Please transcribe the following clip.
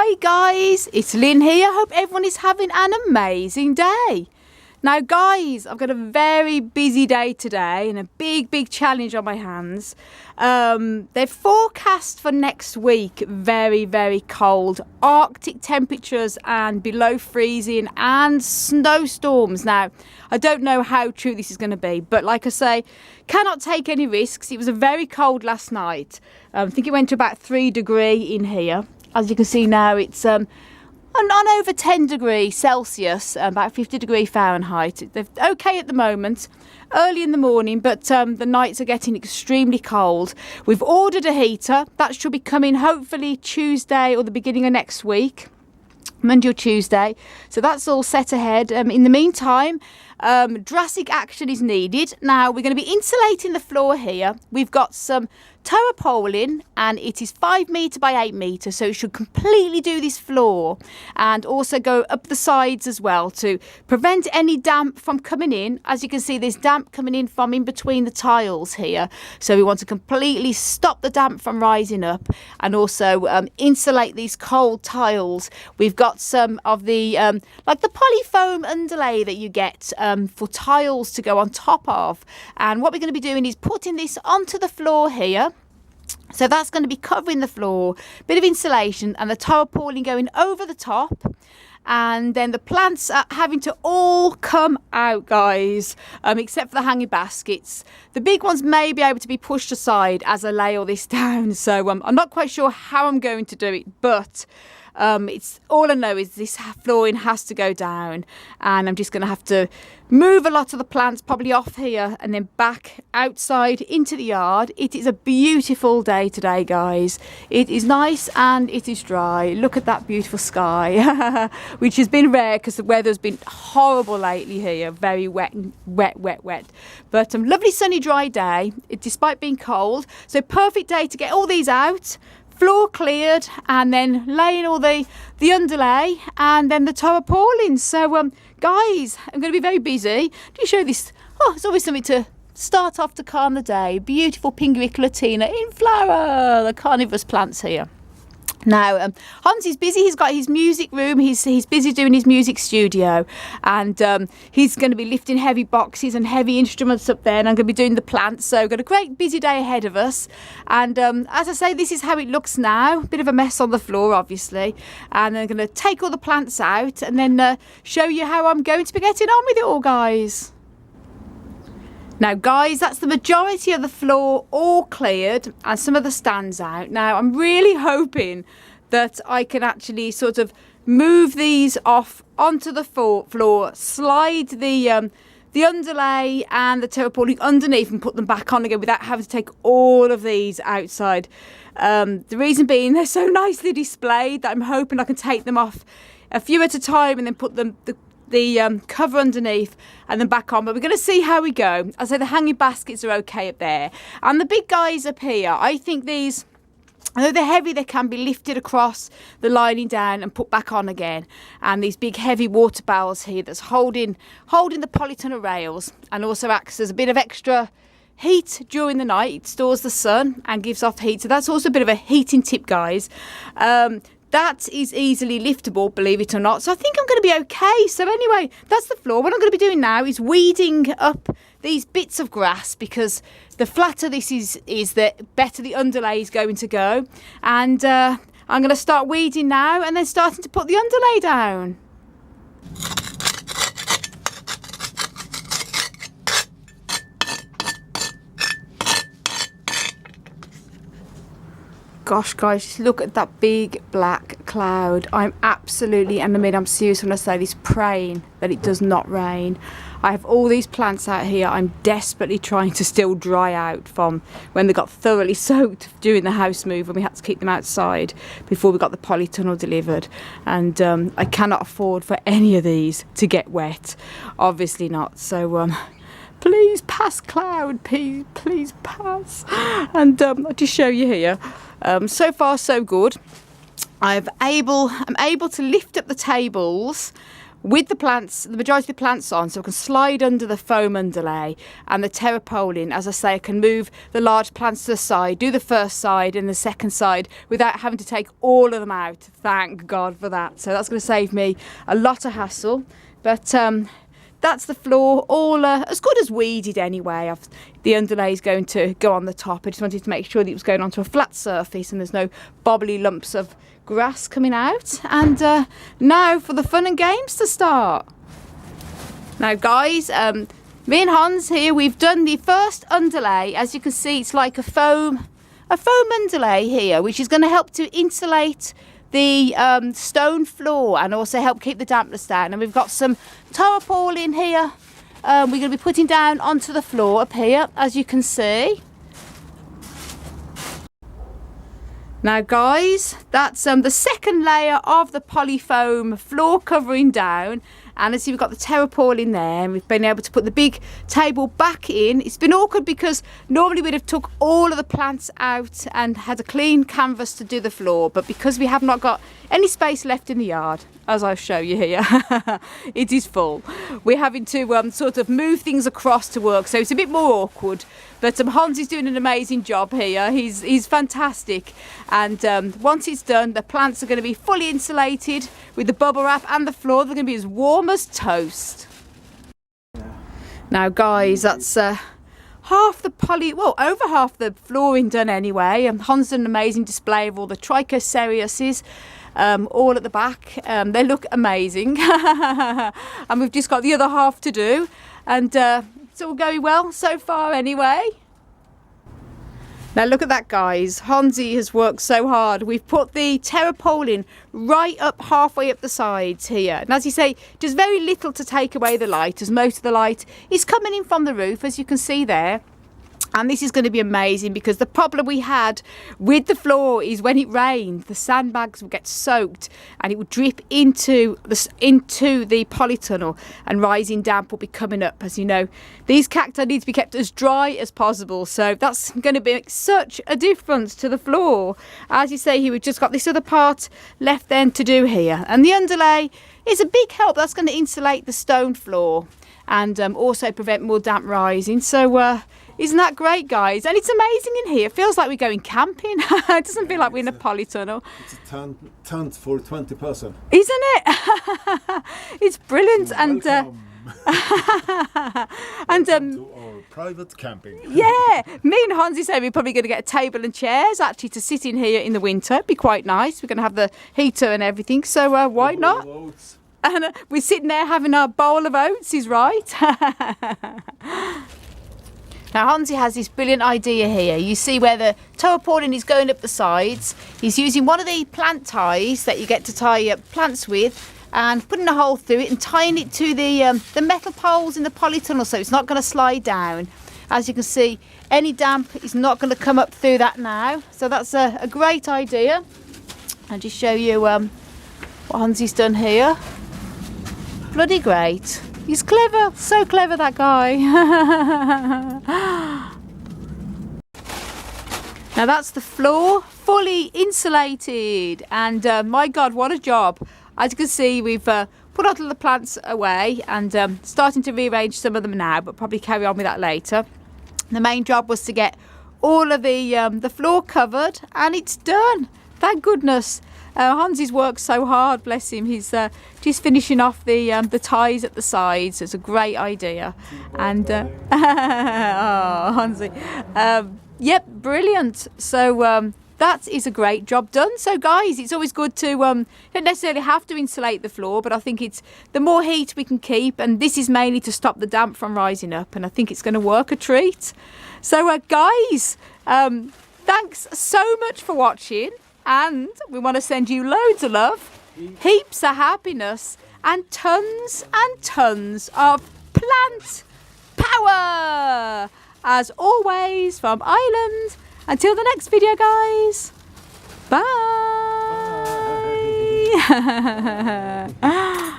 Hi guys, it's Lynn here. Hope everyone is having an amazing day. Now guys, I've got a very busy day today and a big challenge on my hands. They've forecast for next week very cold Arctic temperatures and below freezing and snowstorms. Now, I don't know how true this is going to be, but like I say, cannot take any risks. It was a very cold last night. I think it went to about 3 degrees in here. As you can see now, it's on over 10 degrees Celsius, about 50 degrees Fahrenheit. They're okay at the moment, early in the morning, but the nights are getting extremely cold. We've ordered a heater. That should be coming hopefully Tuesday or the beginning of next week, Monday or Tuesday. So that's all set ahead. In the meantime, drastic action is needed. Now we're going to be insulating the floor here. We've got some tower poling and it is 5 metre by 8 metre, so it should completely do this floor and also go up the sides as well to prevent any damp from coming in. As you can see, there's damp coming in from in between the tiles here, so we want to completely stop the damp from rising up and also insulate these cold tiles. We've got some of the like the polyfoam underlay that you get for tiles to go on top of, and what we're going to be doing is putting this onto the floor here. So that's going to be covering the floor, bit of insulation, and the tower poling going over the top. And then the plants are having to all come out, guys, except for the hanging baskets. The big ones may be able to be pushed aside as I lay all this down. So I'm not quite sure how I'm going to do it, but it's all I know is this flooring has to go down, and I'm just going to have to move a lot of the plants probably off here and then back outside into the yard. It is a beautiful day today, guys. It is nice and it is dry. Look at that beautiful sky, which has been rare because the weather's been horrible lately here. Very wet. But a lovely sunny dry day, despite being cold. So perfect day to get all these out. Floor cleared and then laying all the underlay and then the tower poling. So guys, I'm going to be very busy. Do you show this? Oh, it's always something to start off to calm the day. Beautiful Pinguic Latina in flower, the carnivorous plants here. Now, Hans is busy. He's got his music room. He's busy doing his music studio, and he's going to be lifting heavy boxes and heavy instruments up there, and I'm going to be doing the plants. So we've got a great busy day ahead of us. And as I say, this is how it looks now. Bit of a mess on the floor, obviously. And I'm going to take all the plants out and then show you how I'm going to be getting on with it all, guys. Now guys, that's the majority of the floor all cleared and some of the stands out. Now I'm really hoping that I can actually sort of move these off onto the floor, slide the underlay and the tower poling underneath and put them back on again without having to take all of these outside. The reason being they're so nicely displayed that I'm hoping I can take them off a few at a time and then put them the cover underneath and then back on, but we're going to see how we go. I say the hanging baskets are okay up there, and the big guys up here, I think these, although they're heavy, they can be lifted across the lining down and put back on again. And these big heavy water barrels here that's holding the polytunnel rails and also acts as a bit of extra heat during the night. It stores the sun and gives off heat, so that's also a bit of a heating tip, guys. That is easily liftable, believe it or not. So I think I'm going to be okay. So anyway, that's the floor. What I'm going to be doing now is weeding up these bits of grass, because the flatter this is the better the underlay is going to go. And I'm going to start weeding now and then starting to put the underlay down. Gosh, guys, just look at that big black cloud. I'm absolutely, and I mean, I'm serious when I say this, praying that it does not rain. I have all these plants out here. I'm desperately trying to still dry out from when they got thoroughly soaked during the house move, and we had to keep them outside before we got the polytunnel delivered. And I cannot afford for any of these to get wet. Obviously not. So please pass, cloud, please pass. And I'll just show you here. So far so good. I'm able to lift up the tables with the plants, the majority of the plants on, so I can slide under the foam underlay and the terrapolin. As I say, I can move the large plants to the side, do the first side and the second side without having to take all of them out. Thank God for that. So that's going to save me a lot of hassle. But that's the floor, all as good as weeded anyway. The underlay is going to go on the top. I just wanted to make sure that it was going onto a flat surface and there's no bobbly lumps of grass coming out. And now for the fun and games to start. Now guys, me and Hans here, we've done the first underlay. As you can see, it's like a foam underlay here, which is going to help to insulate the stone floor and also help keep the dampness down. And we've got some tarpaulin here we're going to be putting down onto the floor up here, as you can see. Now guys, that's the second layer of the polyfoam floor covering down, and as you see, we've got the terrapolin there, and we've been able to put the big table back in. It's been awkward because normally we'd have took all of the plants out and had a clean canvas to do the floor, but because we have not got any space left in the yard, as I'll show you here, it is full. We're having to sort of move things across to work, so it's a bit more awkward. But Hans is doing an amazing job here. He's fantastic. And once it's done, the plants are going to be fully insulated with the bubble wrap and the floor. They're going to be as warm as toast. Now, guys, that's half the over half the flooring done anyway. Hans done an amazing display of all the trichocereuses. All at the back. They look amazing. And we've just got the other half to do. And it's all going well so far anyway. Now look at that, guys. Hansi has worked so hard. We've put the terrapolin right up halfway up the sides here. And as you say, just very little to take away the light, as most of the light is coming in from the roof, as you can see there. And this is going to be amazing, because the problem we had with the floor is when it rained, the sandbags would get soaked and it would drip into the polytunnel, and rising damp will be coming up. As you know, these cacti need to be kept as dry as possible, so that's going to make such a difference to the floor. As you say, here we've just got this other part left then to do here, and the underlay is a big help. That's going to insulate the stone floor and also prevent more damp rising. So isn't that great, guys? And it's amazing in here. It feels like we're going camping. It doesn't feel like we're in a polytunnel. It's a tent for 20 person. Isn't it? It's brilliant. And and to our private camping. Yeah, me and Hansi say we're probably going to get a table and chairs actually to sit in here in the winter. It'd be quite nice. We're going to have the heater and everything. So why not? And we're sitting there having our bowl of oats, is right. Now Hansi has this brilliant idea here. You see where the tarpaulin is going up the sides. He's using one of the plant ties that you get to tie plants with, and putting a hole through it and tying it to the metal poles in the polytunnel, so it's not going to slide down. As you can see, any damp is not going to come up through that now. So that's a great idea. I'll just show you what Hansi's done here. Bloody great. He's clever, so clever, that guy. Now that's the floor, fully insulated, and my God, what a job. As you can see, we've put all the plants away and starting to rearrange some of them now, but probably carry on with that later. The main job was to get all of the floor covered, and it's done. Thank goodness. Hansi's worked so hard, bless him. He's just finishing off the ties at the sides. It's a great idea. And oh, Hansi. Yep, brilliant. So that is a great job done. So guys, it's always good to don't necessarily have to insulate the floor, but I think it's the more heat we can keep, and this is mainly to stop the damp from rising up, and I think it's going to work a treat. So guys, thanks so much for watching. And we want to send you loads of love, heaps of happiness, and tons of plant power. As always, from Ireland. Until the next video, guys. Bye. Bye.